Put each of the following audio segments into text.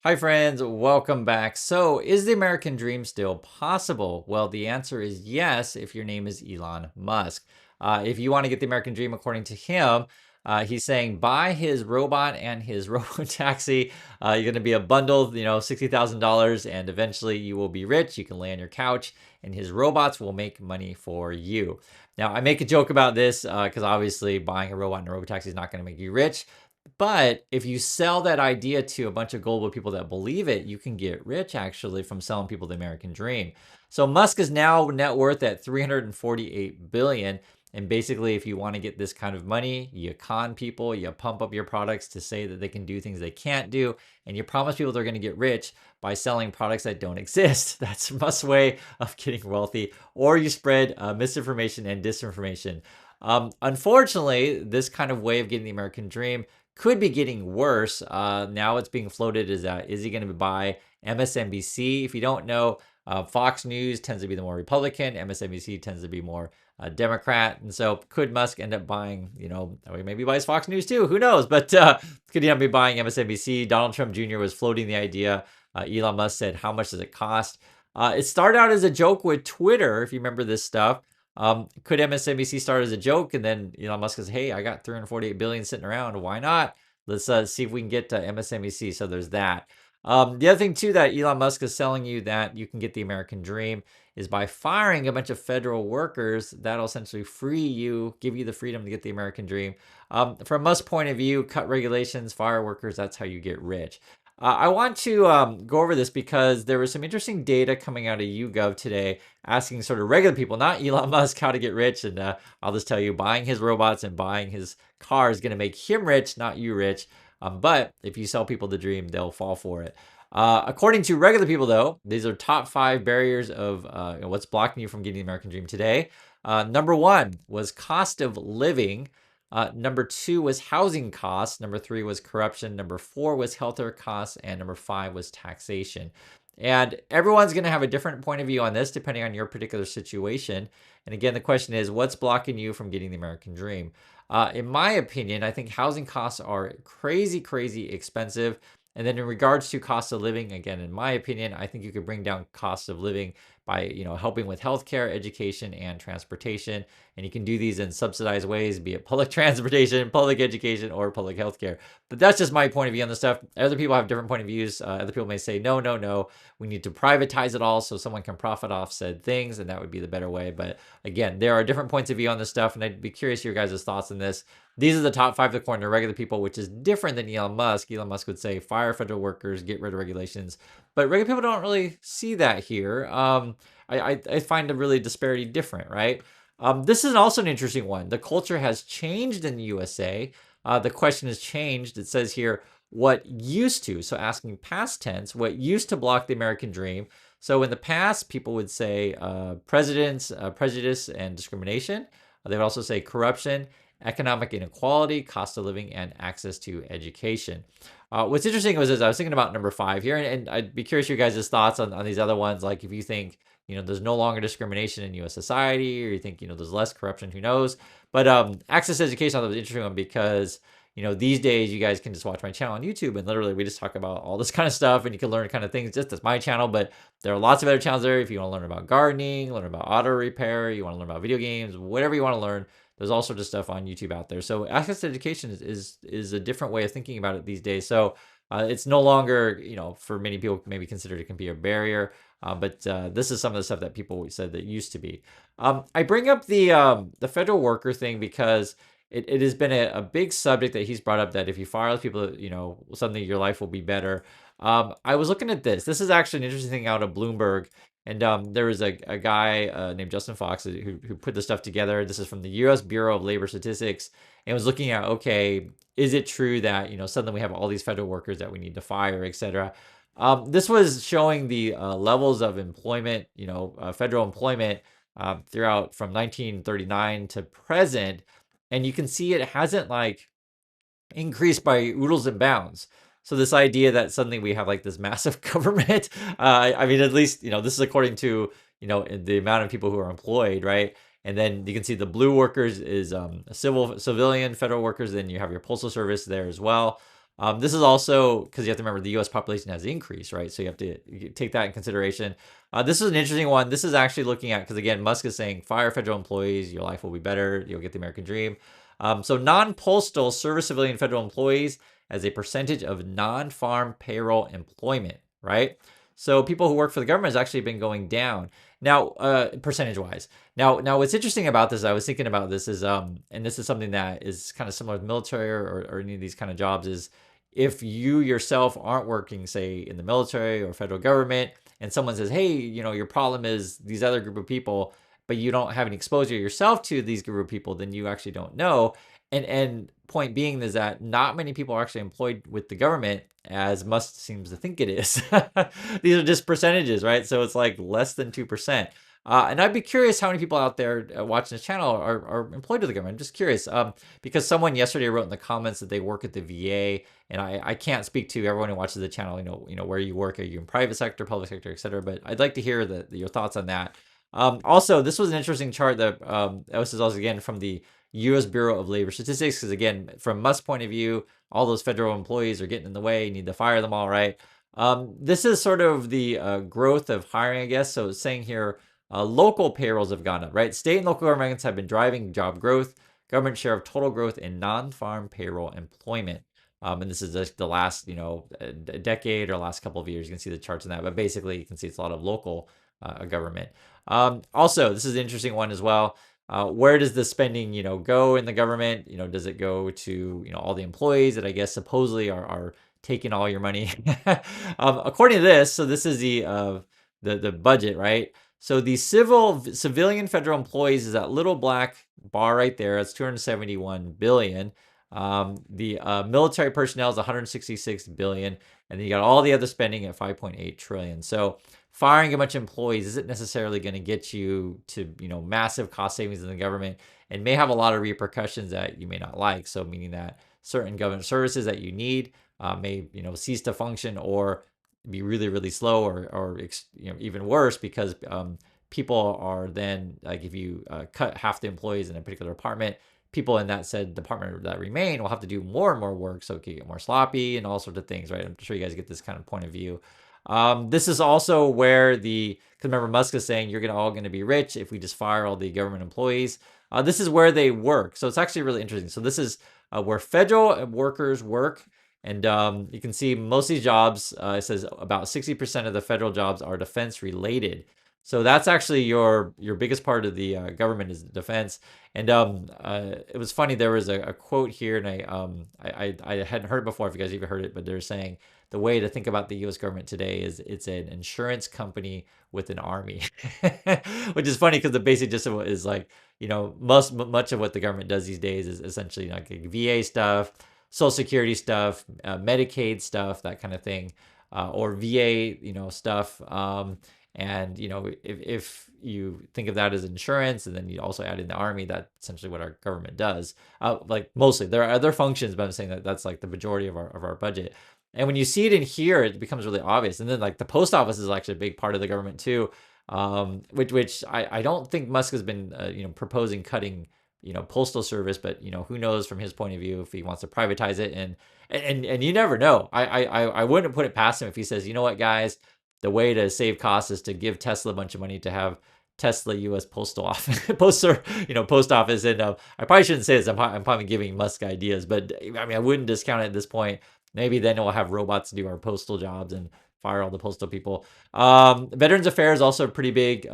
Hi, friends. Welcome back. So, is the American dream still possible? Well, the answer is yes if your name is Elon Musk. If you want to get the American dream, according to him, he's saying buy his robot and his robo taxi. You're going to be a bundle, $60,000, and eventually you will be rich. You can lay on your couch, and his robots will make money for you. Now, I make a joke about this because obviously buying a robot and a robo taxi is not going to make you rich. But if you sell that idea to a bunch of global people that believe it, you can get rich actually from selling people the American dream. So Musk is now net worth at 348 billion. And basically, if you want to get this kind of money, you con people, you pump up your products to say that they can do things they can't do, and you promise people they're going to get rich by selling products that don't exist. That's Musk's way of getting wealthy. Or you spread misinformation and disinformation. Unfortunately, this kind of way of getting the American dream could be getting worse. Now it's being floated as is he going to buy MSNBC? If you don't know, Fox News tends to be the more Republican, MSNBC tends to be more Democrat, and so could Musk end up buying, maybe buys Fox News too? Who knows? But could he end up be buying MSNBC? Donald Trump Jr. was floating the idea. Elon Musk said, "How much does it cost?" It started out as a joke with Twitter, if you remember this stuff. Could MSNBC start as a joke and then Elon Musk says, "Hey, I got 348 billion sitting around. Why not? Let's see if we can get to MSNBC." So there's that. The other thing too that Elon Musk is selling you that you can get the American dream is by firing a bunch of federal workers. That'll essentially free you, give you the freedom to get the American dream. From Musk's point of view, cut regulations, fire workers. That's how you get rich. I want to go over this because there was some interesting data coming out of YouGov today asking sort of regular people, not Elon Musk, how to get rich. And I'll just tell you, buying his robots and buying his car is going to make him rich, not you rich. But if you sell people the dream, they'll fall for it. According to regular people, though, these are top 5 barriers of what's blocking you from getting the American dream today. Number 1 was cost of living. Number 2 was housing costs. Number 3 was corruption. Number 4 was healthcare costs. And number 5 was taxation. And everyone's going to have a different point of view on this depending on your particular situation. And again, the question is, what's blocking you from getting the American dream? In my opinion, I think housing costs are crazy, crazy expensive. And then in regards to cost of living, again, in my opinion, I think you could bring down cost of living by helping with healthcare, education, and transportation. And you can do these in subsidized ways, be it public transportation, public education, or public healthcare. But that's just my point of view on this stuff. Other people have different point of views. Other people may say, no, no, no, we need to privatize it all so someone can profit off said things, and that would be the better way. But again, there are different points of view on this stuff, and I'd be curious your guys' thoughts on this. These are the top 5 according to regular people, which is different than Elon Musk. Elon Musk would say fire federal workers, get rid of regulations. But regular people don't really see that here. I find the really disparity different, right? This is also an interesting one. The culture has changed in the USA. The question has changed. It says here, what used to, so asking past tense, what used to block the American dream. So in the past, people would say prejudice and discrimination. They would also say corruption, economic inequality, cost of living, and access to education. What's interesting was I was thinking about number 5 here, and I'd be curious your guys' thoughts on these other ones. Like if you think, there's no longer discrimination in U.S. society, or you think, there's less corruption, who knows? But access to education, I thought was an interesting one because, these days you guys can just watch my channel on YouTube and literally we just talk about all this kind of stuff and you can learn kind of things. Just as my channel, but there are lots of other channels there. If you want to learn about gardening, learn about auto repair, you want to learn about video games, whatever you want to learn, there's all sorts of stuff on YouTube out there. So access to education is a different way of thinking about it these days. So it's no longer, for many people maybe considered it can be a barrier. But this is some of the stuff that people said that used to be. I bring up the federal worker thing because it has been a big subject that he's brought up, that if you fire those people, suddenly your life will be better. I was looking at this. This is actually an interesting thing out of Bloomberg. And there was a guy named Justin Fox who put this stuff together. This is from the U.S. Bureau of Labor Statistics, and was looking at, okay, is it true that suddenly we have all these federal workers that we need to fire, etc. This was showing the levels of employment, federal employment throughout from 1939 to present, and you can see it hasn't like increased by oodles and bounds. So this idea that suddenly we have like this massive government, I mean, at least, this is according to, the amount of people who are employed, right? And then you can see the blue workers is civilian federal workers. Then you have your postal service there as well. This is also because you have to remember the U.S. population has increased, right? So you have to take that in consideration. This is an interesting one. This is actually looking at, because again, Musk is saying fire federal employees, your life will be better, you'll get the American dream. So non-postal service civilian federal employees as a percentage of non-farm payroll employment, right? So people who work for the government has actually been going down now, percentage wise. Now, what's interesting about this, I was thinking about this is, and this is something that is kind of similar to military or any of these kind of jobs is if you yourself aren't working, say, in the military or federal government, and someone says, hey, your problem is these other group of people, but you don't have any exposure yourself to these group of people, then you actually don't know. And point being is that not many people are actually employed with the government as Musk seems to think it is. These are just percentages, right? So it's like less than 2%. And I'd be curious how many people out there watching this channel are employed with the government. I'm just curious because someone yesterday wrote in the comments that they work at the VA, and I can't speak to everyone who watches the channel. Where you work. Are you in private sector, public sector, etc.? But I'd like to hear your thoughts on that. Also, this was an interesting chart that this is also again from the U.S. Bureau of Labor Statistics, because again, from Musk's point of view, all those federal employees are getting in the way. You need to fire them all, right? This is sort of the growth of hiring, I guess. So it's saying here, local payrolls have gone up, right? State and local governments have been driving job growth, government share of total growth in non-farm payroll employment. And this is just the last, a decade or last couple of years. You can see the charts in that, but basically you can see it's a lot of local government. Also, this is an interesting one as well. Where does the spending, go in the government? Does it go to, all the employees that I guess supposedly are taking all your money? According to this, so this is the budget, right? So the civilian federal employees is that little black bar right there. That's 271 billion. The military personnel is 166 billion, and then you got all the other spending at 5.8 trillion. So firing a bunch of employees isn't necessarily going to get you to massive cost savings in the government, and may have a lot of repercussions that you may not like. So meaning that certain government services that you need may cease to function or be really really slow or even worse because people are then like if you cut half the employees in a particular department, people in that said department that remain will have to do more and more work, so it can get more sloppy and all sorts of things, right? I'm sure you guys get this kind of point of view. This is also where because remember Musk is saying you're all going to be rich if we just fire all the government employees. This is where they work, so it's actually really interesting. So this is where federal workers work, and you can see most of these jobs. It says about 60% of the federal jobs are defense related. So that's actually your biggest part of the government is defense. And it was funny. There was a quote here, and I hadn't heard it before. If you guys even heard it, but they're saying the way to think about the U.S. government today is it's an insurance company with an army, which is funny because the basic gist of it is like much of what the government does these days is essentially like VA stuff, Social Security stuff, Medicaid stuff, that kind of thing, or VA stuff. And if you think of that as insurance, and then you also add in the army, that's essentially what our government does. Like mostly, there are other functions, but I'm saying that that's like the majority of our budget. And when you see it in here, it becomes really obvious. And then like the post office is actually a big part of the government too, which I don't think Musk has been proposing cutting postal service, but who knows from his point of view if he wants to privatize it. And you never know. I wouldn't put it past him if he says, you know what, guys, the way to save costs is to give Tesla a bunch of money to have Tesla U.S. Postal Office, post office. And I probably shouldn't say this. I'm probably giving Musk ideas, but I mean, I wouldn't discount it at this point. Maybe then we'll have robots do our postal jobs and fire all the postal people. Veterans Affairs also a pretty big,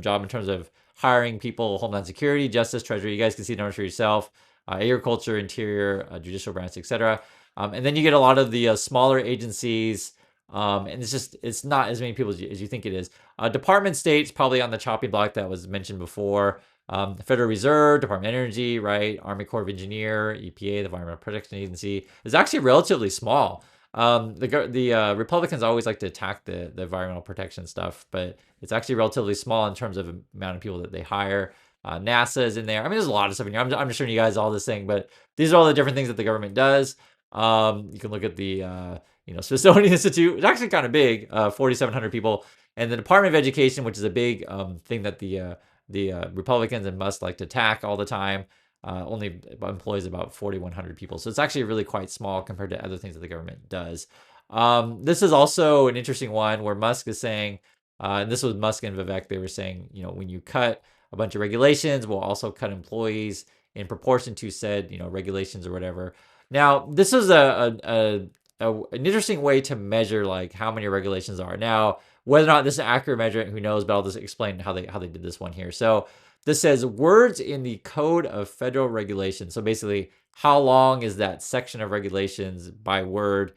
job in terms of hiring people, Homeland Security, Justice, Treasury. You guys can see the numbers for yourself. Agriculture, Interior, Judicial Branch, etc. And then you get a lot of the smaller agencies. And it's not as many people as you think it is. Department States probably on the chopping block that was mentioned before. The Federal Reserve, Department of Energy, right? Army Corps of Engineer, EPA, the Environmental Protection Agency is actually relatively small. The Republicans always like to attack the environmental protection stuff, but it's actually relatively small in terms of amount of people that they hire. NASA is in there. I mean, there's a lot of stuff in here. I'm just showing you guys all this thing, but these are all the different things that the government does. You can look at the Smithsonian Institute. It's actually kind of big, 4,700 people, and the Department of Education, which is a big thing that the Republicans and Musk like to attack all the time. only employs about 4,100 people. So it's actually really quite small compared to other things that the government does. This is also an interesting one where Musk is saying, and this was Musk and Vivek, they were saying, when you cut a bunch of regulations, we'll also cut employees in proportion to said, regulations or whatever. Now, this is an interesting way to measure like how many regulations are. Now, whether or not this is an accurate measurement, who knows? But I'll just explain how they did this one here. So this says words in the Code of Federal Regulations. So basically, how long is that section of regulations by word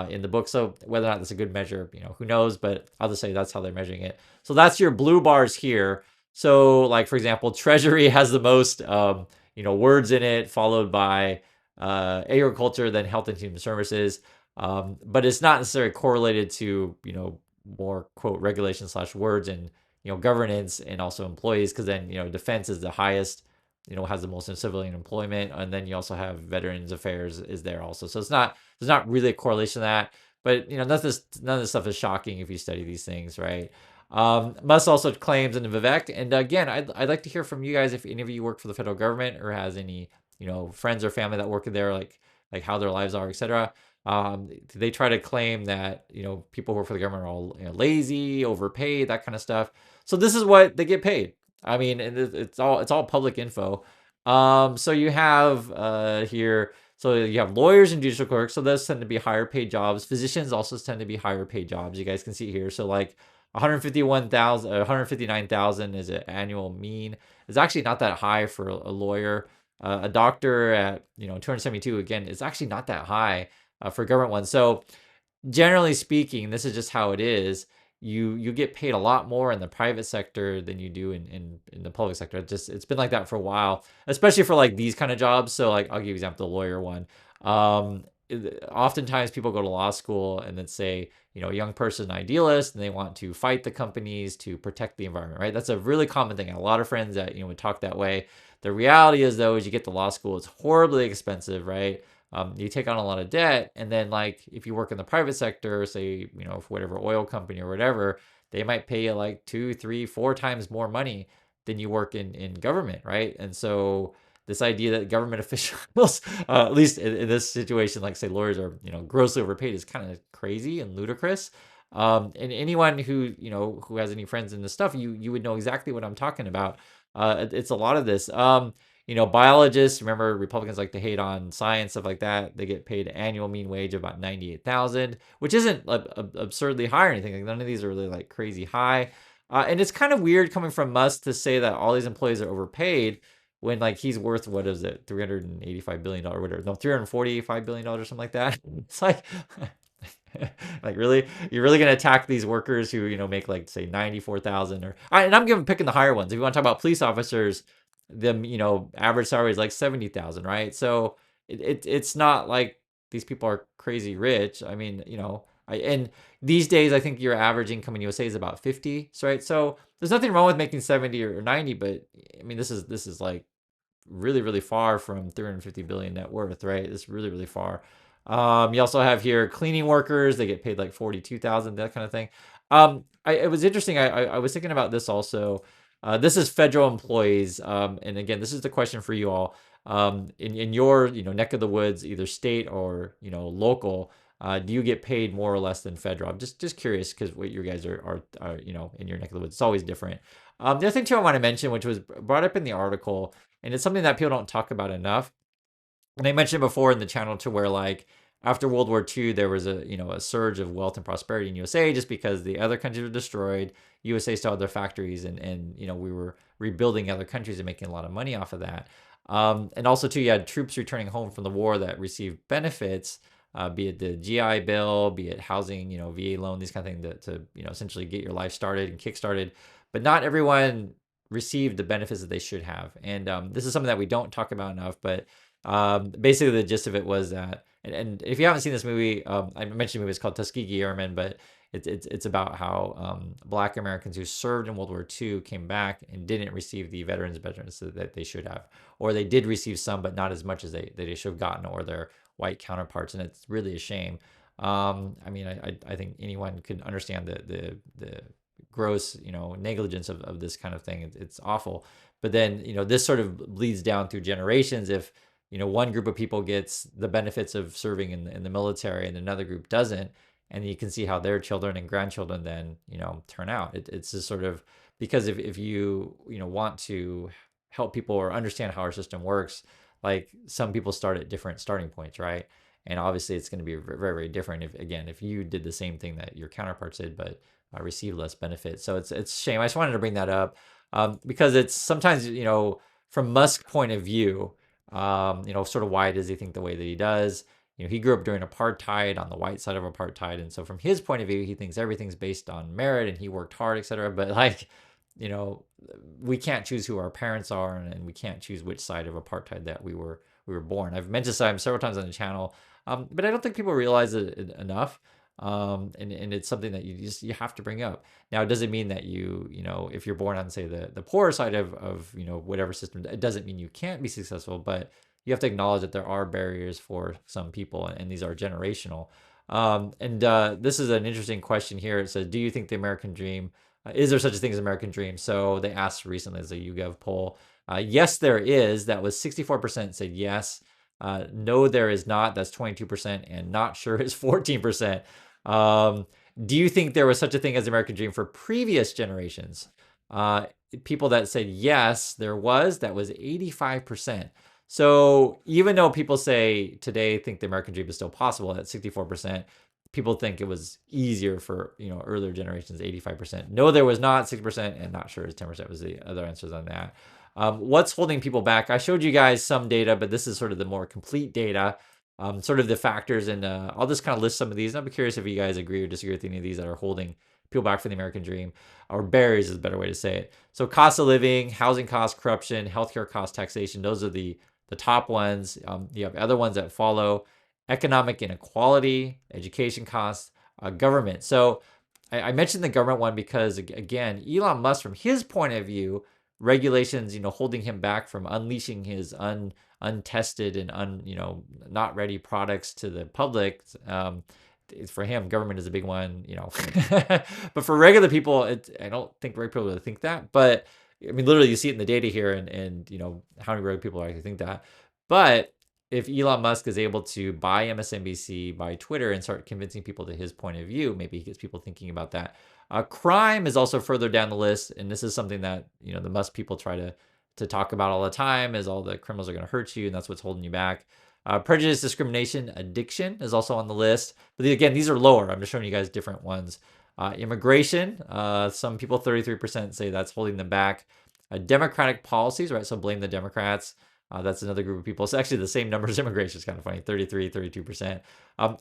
in the book? So whether or not that's a good measure, who knows? But I'll just say that's how they're measuring it. So that's your blue bars here. So like for example, Treasury has the most words in it, followed by agriculture, then Health and Human Services. But it's not necessarily correlated to more quote regulations slash words and governance and also employees, because then defense is the highest, has the most in civilian employment, and then you also have veterans affairs is there also. So there's not really a correlation to that, but none of this stuff is shocking if you study these things, right? Musk also claims in Vivek, and again, I'd like to hear from you guys if any of you work for the federal government or has any friends or family that work there, like how their lives are, etc. They try to claim that people who work for the government are all lazy, overpaid, that kind of stuff. So this is what they get paid. I mean, and it's all public info. So you have here. So you have lawyers and judicial clerks. So those tend to be higher paid jobs. Physicians also tend to be higher paid jobs. You guys can see here. So like 159,000 is an annual mean. It's actually not that high for a lawyer. A doctor at 272 again is actually not that high for government ones. So generally speaking, this is just how it is. You get paid a lot more in the private sector than you do in the public sector. It's been like that for a while, especially for like these kind of jobs. So like I'll give you an example, the lawyer one. Oftentimes people go to law school and then say, a young person idealist, and they want to fight the companies to protect the environment, right? That's a really common thing. A lot of friends that would talk that way. The reality is though, is you get to law school, it's horribly expensive, right? You take on a lot of debt, and then like if you work in the private sector, say for whatever oil company or whatever, they might pay you like 2, 3, 4 times more money than you work in government, right? And so this idea that government officials, at least in this situation, like say lawyers are grossly overpaid, is kind of crazy and ludicrous. And anyone who has any friends in this stuff, you would know exactly what I'm talking about. It's a lot of this. Biologists, remember Republicans like to hate on science, stuff like that. They get paid annual mean wage of about 98,000, which isn't absurdly high or anything. Like none of these are really like crazy high. And it's kind of weird coming from Musk to say that all these employees are overpaid when like he's worth, what is it, $385 billion or whatever, no, $345 billion or something like that. It's like like really, you're really gonna attack these workers who make like say 94,000 and I'm picking the higher ones. If you want to talk about police officers, them average salary is like 70,000, right? So it's not like these people are crazy rich. I mean, and these days I think your average income in USA is about 50, right? So there's nothing wrong with making 70 or 90, but I mean this is like really, really far from 350 billion net worth, right? It's really, really far. You also have here cleaning workers. They get paid like 42,000, that kind of thing. It was interesting. I was thinking about this also. This is federal employees. And again, this is the question for you all. In your neck of the woods, either state or local, do you get paid more or less than federal? I'm just curious because what you guys are in your neck of the woods. It's always different. The other thing too I want to mention, which was brought up in the article, and it's something that people don't talk about enough. And I mentioned before in the channel to where like after World War II, there was a surge of wealth and prosperity in USA just because the other countries were destroyed. USA still had their factories, and we were rebuilding other countries and making a lot of money off of that. And also too, you had troops returning home from the war that received benefits, be it the GI Bill, be it housing, VA loan, these kind of things to essentially get your life started and kick-started. But not everyone received the benefits that they should have. And this is something that we don't talk about enough, but basically the gist of it was that, and if you haven't seen this movie, I mentioned the movie, it's called Tuskegee Airmen, but it's about how Black Americans who served in World War II came back and didn't receive the veterans benefits that they should have, or they did receive some, but not as much as they should have gotten, or their white counterparts, and it's really a shame. I mean, I think anyone could understand the gross, negligence of this kind of thing. It's awful. But then, this sort of bleeds down through generations. If, one group of people gets the benefits of serving in the military and another group doesn't, and you can see how their children and grandchildren then, turn out. It's just sort of, because if you, want to help people or understand how our system works, like some people start at different starting points, right? And obviously it's going to be very, very different if you did the same thing that your counterparts did, but receive less benefit. So it's a shame. I just wanted to bring that up, because it's sometimes, from Musk's point of view, sort of why does he think the way that he does? He grew up during apartheid, on the white side of apartheid, and so from his point of view, he thinks everything's based on merit and he worked hard, etc. But like, you know, we can't choose who our parents are, and we can't choose which side of apartheid that we were born. I've mentioned this several times on the channel, but I don't think people realize it enough. And it's something that you have to bring up. Now, it doesn't mean that if you're born on, say, the poorer side of whatever system, it doesn't mean you can't be successful, but you have to acknowledge that there are barriers for some people, and these are generational. And this is an interesting question here. It says, do you think the American dream, is there such a thing as American dream? So they asked recently as a YouGov poll. Yes, there is. That was 64% said yes. No, there is not. That's 22%. And not sure is 14%. Do you think there was such a thing as American dream for previous generations? People that said yes, there was. That was 85%. So even though people say today think the American dream is still possible at 64%, people think it was easier for earlier generations, 85%. No, there was not, 6%, and not sure is 10% was the other answers on that. What's holding people back? I showed you guys some data, but this is sort of the more complete data, sort of the factors, and I'll just kind of list some of these. I'll be curious if you guys agree or disagree with any of these that are holding people back from the American dream, or barriers is a better way to say it. So cost of living, housing costs, corruption, healthcare costs, taxation, those are the top ones. You have other ones that follow: economic inequality, education costs, government. So I mentioned the government one because, again, Elon Musk, from his point of view, regulations, holding him back from unleashing his untested and not ready products to the public. For him, government is a big one, but for regular people, I don't think regular people would think that. But I mean, literally, you see it in the data here, and how many regular people actually think that. But if Elon Musk is able to buy MSNBC, buy Twitter, and start convincing people to his point of view, maybe he gets people thinking about that. Crime is also further down the list, and this is something that the Musk people try to talk about all the time, is all the criminals are going to hurt you, and that's what's holding you back. Prejudice, discrimination, addiction is also on the list. But again, these are lower. I'm just showing you guys different ones. Immigration, some people, 33%, say that's holding them back. Democratic policies, right? So blame the Democrats. That's another group of people. It's actually the same numbers as immigration. Is kind of funny, 33, 32%.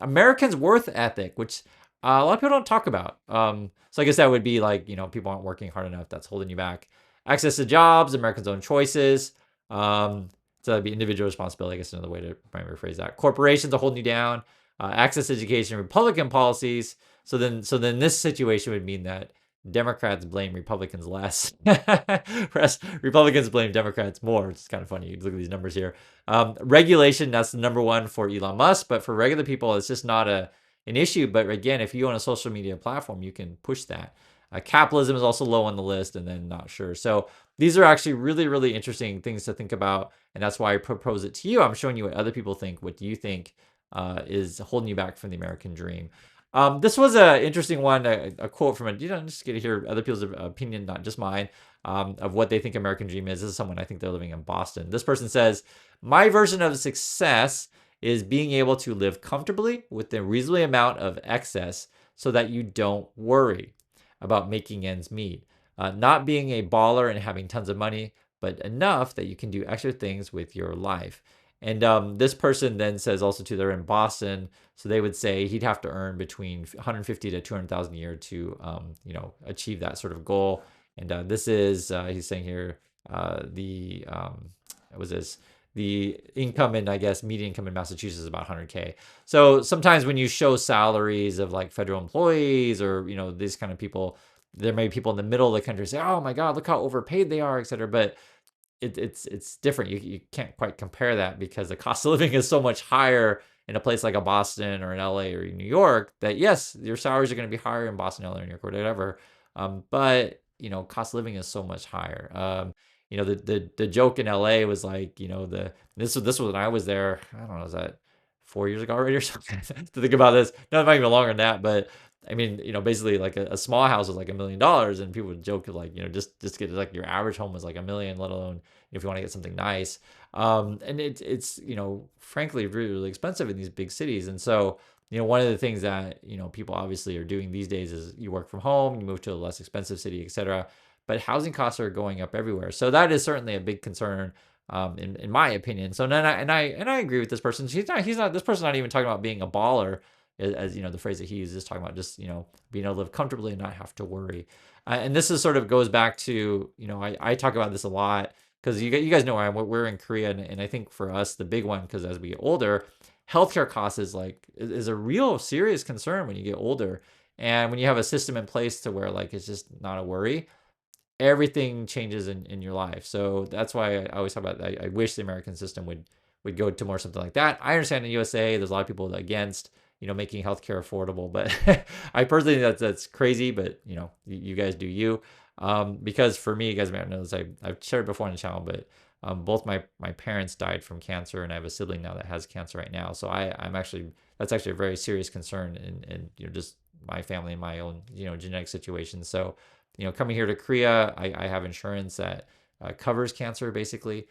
Americans' worth ethic, which a lot of people don't talk about. So I guess that would be like, people aren't working hard enough. That's holding you back. Access to jobs, Americans' own choices. So that'd be individual responsibility, I guess, another way to probably rephrase that. Corporations are holding you down. Access to education, Republican policies. So then this situation would mean that Democrats blame Republicans less. Whereas Republicans blame Democrats more. It's kind of funny. You look at these numbers here. Regulation, that's the number one for Elon Musk, but for regular people, it's just not an issue. But again, if you own a social media platform, you can push that. Capitalism is also low on the list, and then not sure. So these are actually really, really interesting things to think about, and that's why I propose it to you. I'm showing you what other people think. What do you think is holding you back from the American dream? This was an interesting one, a quote from just get to hear other people's opinion, not just mine, of what they think American dream is. This is someone, I think they're living in Boston. This person says, my version of success is being able to live comfortably with a reasonable amount of excess so that you don't worry about making ends meet. Not being a baller and having tons of money, but enough that you can do extra things with your life. And this person then says also too, they're in Boston, so they would say he'd have to earn between 150 to 200,000 a year to achieve that sort of goal. And this is he's saying here the income in, I guess, median income in Massachusetts is about 100K. So sometimes when you show salaries of like federal employees or these kind of people, there may be people in the middle of the country say, oh my God, look how overpaid they are, et cetera. But it's different. You can't quite compare that because the cost of living is so much higher in a place like a Boston or an LA or New York that yes, your salaries are going to be higher in Boston, LA, or New York, or whatever. But cost of living is so much higher. The joke in LA was like, this was when I was there. I don't know, is that 4 years ago already or something? To think about this, no, not even longer than that. But I mean, basically like a small house was like $1 million, and people would joke like, just get like your average home was like a million, let alone if you want to get something nice. And it's frankly really really expensive in these big cities, and so one of the things that people obviously are doing these days is you work from home, you move to a less expensive city, etc. But housing costs are going up everywhere, so that is certainly a big concern, in my opinion. So then I agree with this person. He's not this person's not even talking about being a baller, as the phrase that he uses, talking about just being able to live comfortably and not have to worry. And this is sort of goes back to I talk about this a lot because you guys know we're in Korea, and I think for us the big one, because as we get older, healthcare costs is a real serious concern when you get older, and when you have a system in place to where like it's just not a worry, everything changes in your life. So that's why I always talk about that. I wish the American system would go to more something like that. I understand in the USA there's a lot of people against making healthcare affordable, but I personally think that's crazy. But you guys do you. Because for me, you guys may not know this, I've shared before on the channel, but both my parents died from cancer, and I have a sibling now that has cancer right now. So that's actually a very serious concern in just my family and my own genetic situation. So coming here to Korea, I have insurance that covers cancer basically.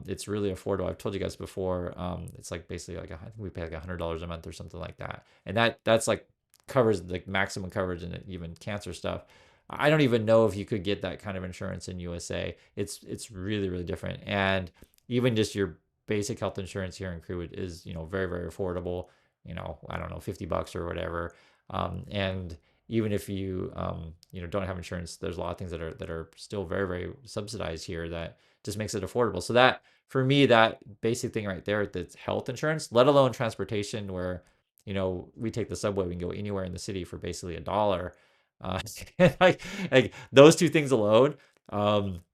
It's really affordable. I've told you guys before. It's like basically like I think we pay like $100 a month or something like that, and that's like covers the maximum coverage and even cancer stuff. I don't even know if you could get that kind of insurance in USA. It's really really different, and even just your basic health insurance here in Korea is very very affordable. I don't know, $50 or whatever, and even if you don't have insurance, there's a lot of things that are still very very subsidized here that just makes it affordable. So that for me, that basic thing right there, that's health insurance, let alone transportation, where we take the subway, we can go anywhere in the city for basically $1. uh, like those two things alone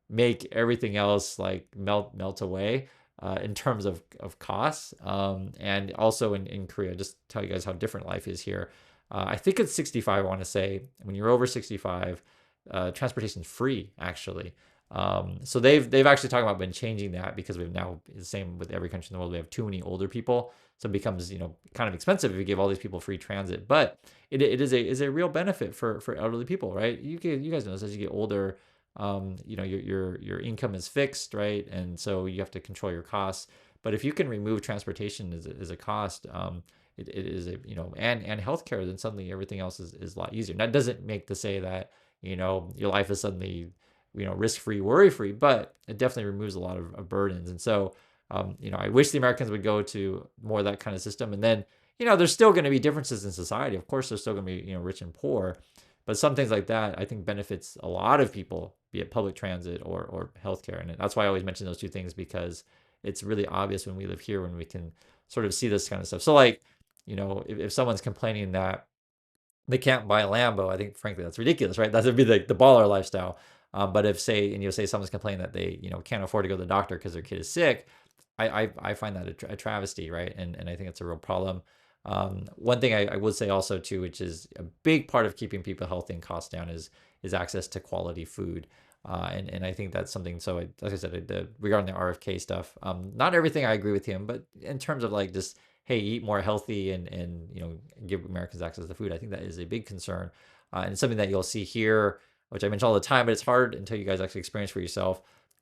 make everything else like melt away, in terms of costs. And also in Korea, just tell you guys how different life is here. I think it's 65. I want to say when you're over 65, transportation's free actually. So they've actually talking about been changing that, because we've now the same with every country in the world. We have too many older people, so it becomes kind of expensive if you give all these people free transit. But it is a real benefit for elderly people, right? You guys know this, as you get older, your income is fixed, right? And so you have to control your costs. But if you can remove transportation as a cost, it is and healthcare, then suddenly everything else is a lot easier. That doesn't make to say that your life is suddenly risk free, worry free, but it definitely removes a lot of burdens. And so I wish the Americans would go to more of that kind of system. And then there's still going to be differences in society. Of course, there's still going to be rich and poor, but some things like that I think benefits a lot of people, be it public transit or healthcare. And that's why I always mention those two things, because it's really obvious when we live here, when we can sort of see this kind of stuff. So like if someone's complaining that they can't buy a Lambo, I think frankly that's ridiculous, right? That would be the baller lifestyle. But if say someone's complaining that they can't afford to go to the doctor because their kid is sick, I find that a travesty, right? And I think it's a real problem. One thing I would say also too, which is a big part of keeping people healthy and costs down, is access to quality food. And I think that's something. So like I said, regarding the RFK stuff, not everything I agree with him, but in terms of like just hey, eat more healthy and give Americans access to food, I think that is a big concern, and something that you'll see here, which I mention all the time, but it's hard until you guys actually experience for yourself.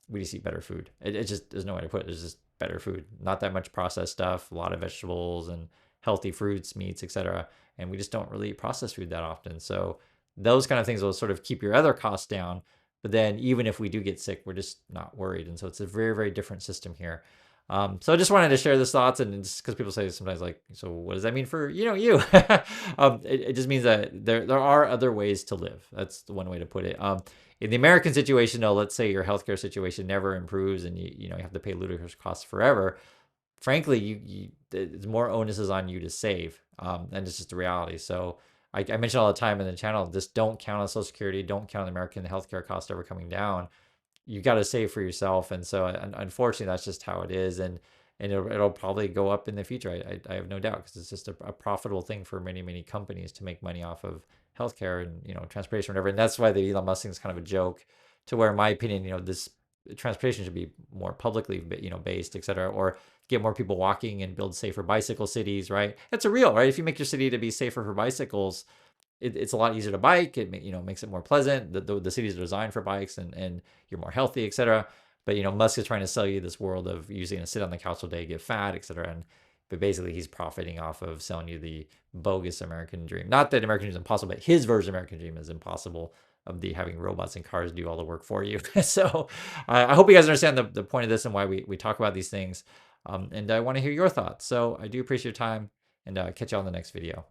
We just eat better food. It just, there's no way to put it. There's just better food, not that much processed stuff, a lot of vegetables and healthy fruits, meats, etc. And we just don't really eat processed food that often. So those kind of things will sort of keep your other costs down. But then even if we do get sick, we're just not worried. And so it's a very, very different system here. So I just wanted to share this thoughts, and just because people say sometimes like, so what does that mean for you? It just means that there are other ways to live. That's the one way to put it. In the American situation, though, let's say your healthcare situation never improves, and you have to pay ludicrous costs forever. Frankly, there's more onus is on you to save, and it's just the reality. So I mention all the time in the channel, just don't count on Social Security, don't count on American healthcare costs ever coming down. You got to save for yourself. And so unfortunately that's just how it is, and it'll probably go up in the future. I have no doubt, because it's just a profitable thing for many companies to make money off of healthcare and transportation, whatever. And that's why the Elon Musk thing is kind of a joke. To where, in my opinion, this transportation should be more publicly based, etc., or get more people walking and build safer bicycle cities, right? It's a real, right? If you make your city to be safer for bicycles, it's a lot easier to bike. It makes it more pleasant. The cities are designed for bikes, and you're more healthy, etc. But Musk is trying to sell you this world of using to sit on the couch all day, get fat, etc. And but basically he's profiting off of selling you the bogus American dream. Not that American dream is impossible, but his version of American dream is impossible, of the having robots and cars do all the work for you. So I hope you guys understand the point of this and why we talk about these things. And I want to hear your thoughts. So I do appreciate your time, and catch you on the next video.